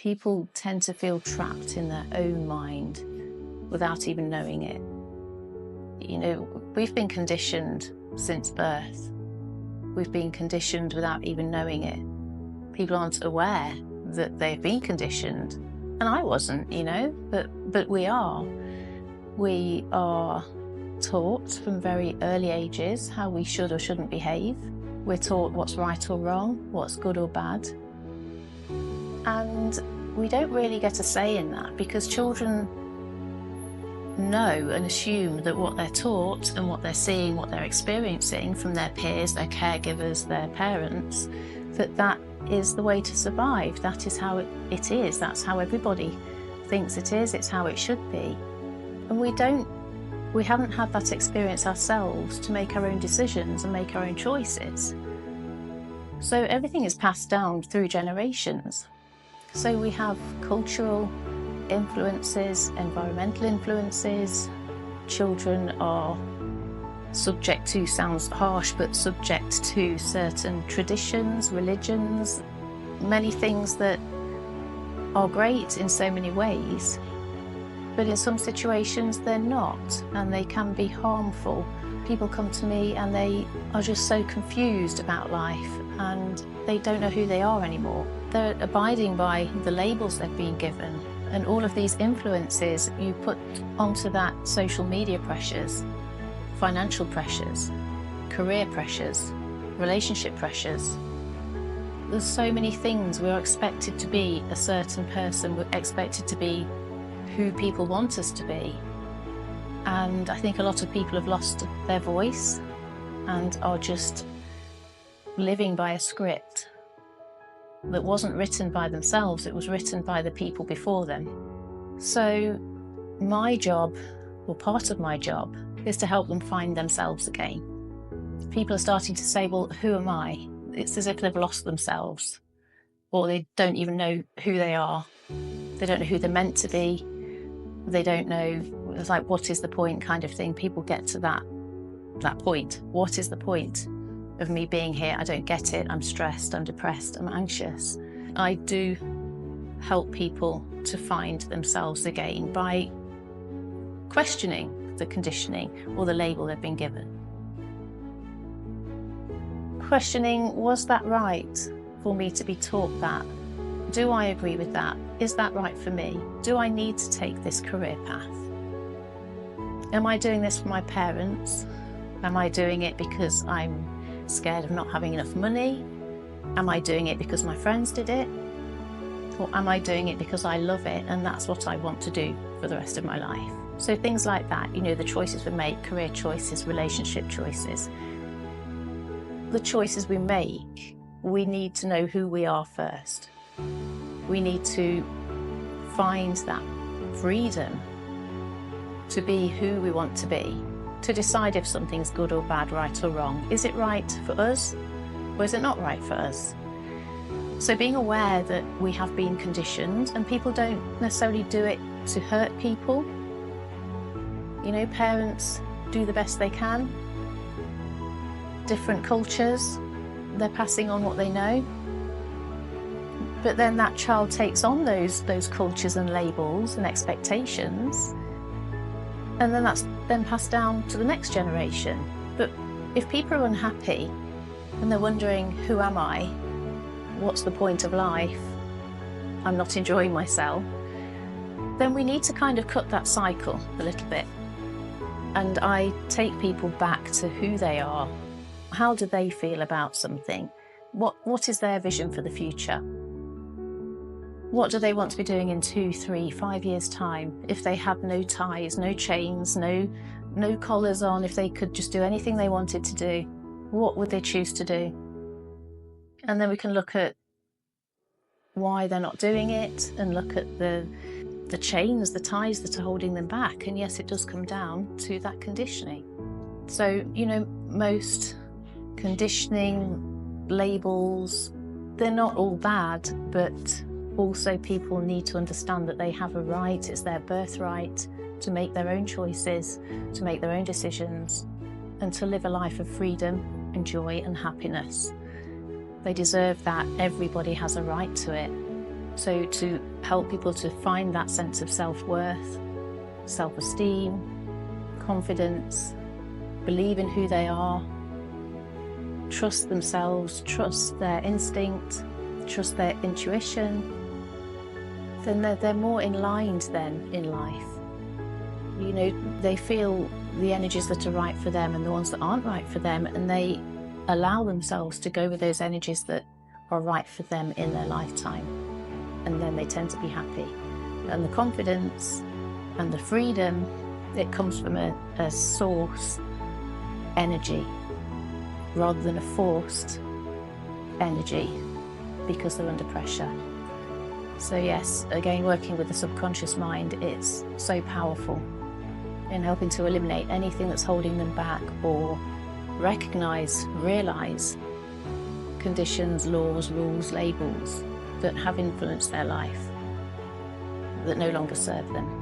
People tend to feel trapped in their own mind without even knowing it. You know, we've been conditioned since birth. We've been conditioned without even knowing it. People aren't aware that they've been conditioned. And I wasn't, you know, but we are. We are taught from very early ages how we should or shouldn't behave. We're taught what's right or wrong, what's good or bad. And we don't really get a say in that, because children know and assume that what they're taught and what they're seeing, what they're experiencing from their peers, their caregivers, their parents, that is the way to survive. That is how it is. That's how everybody thinks it is. It's how it should be. And we haven't had that experience ourselves to make our own decisions and make our own choices. So everything is passed down through generations. So we have cultural influences, environmental influences. Children are subject to, sounds harsh, but subject to certain traditions, religions, many things that are great in so many ways, but in some situations they're not, and they can be harmful. People come to me and they are just so confused about life and they don't know who they are anymore. They're abiding by the labels they've been given, and all of these influences you put onto that social media pressures, financial pressures, career pressures, relationship pressures. There's so many things. We're expected to be a certain person. We're expected to be who people want us to be. And I think a lot of people have lost their voice and are just living by a script that wasn't written by themselves, it was written by the people before them. So my job, or part of my job, is to help them find themselves again. People are starting to say, well, who am I? It's as if they've lost themselves, or they don't even know who they are. They don't know who they're meant to be. They don't know, it's like, what is the point kind of thing. People get to that point. What is the point of me being here? I don't get it. I'm stressed, I'm depressed, I'm anxious. I do help people to find themselves again by questioning the conditioning or the label they've been given. Questioning, was that right for me to be taught that? Do I agree with that? Is that right for me? Do I need to take this career path? Am I doing this for my parents? Am I doing it because I'm scared of not having enough money? Am I doing it because my friends did it? Or am I doing it because I love it and that's what I want to do for the rest of my life? So things like that, you know, the choices we make, career choices, relationship choices. The choices we make, we need to know who we are first. We need to find that freedom to be who we want to be, to decide if something's good or bad, right or wrong. Is it right for us, or is it not right for us? So being aware that we have been conditioned, and people don't necessarily do it to hurt people. You know, parents do the best they can. Different cultures, they're passing on what they know. But then that child takes on those cultures and labels and expectations, and then that's then passed down to the next generation. But if people are unhappy and they're wondering, who am I? What's the point of life? I'm not enjoying myself. Then we need to kind of cut that cycle a little bit. And I take people back to who they are. How do they feel about something? What is their vision for the future? What do they want to be doing in 2, 3, 5 years' time? If they had no ties, no chains, no collars on, if they could just do anything they wanted to do, what would they choose to do? And then we can look at why they're not doing it and look at the chains, the ties that are holding them back. And yes, it does come down to that conditioning. So, you know, most conditioning labels, they're not all bad, but also people need to understand that they have a right, it's their birthright to make their own choices, to make their own decisions, and to live a life of freedom and joy and happiness. They deserve that. Everybody has a right to it. So to help people to find that sense of self-worth, self-esteem, confidence, believe in who they are, trust themselves, trust their instinct, trust their intuition, then they're more aligned then in life. You know, they feel the energies that are right for them and the ones that aren't right for them, and they allow themselves to go with those energies that are right for them in their lifetime. And then they tend to be happy. And the confidence and the freedom, it comes from a source energy rather than a forced energy because they're under pressure. So yes, again, working with the subconscious mind, it's so powerful in helping to eliminate anything that's holding them back, or recognize, realize conditions, laws, rules, labels that have influenced their life that no longer serve them.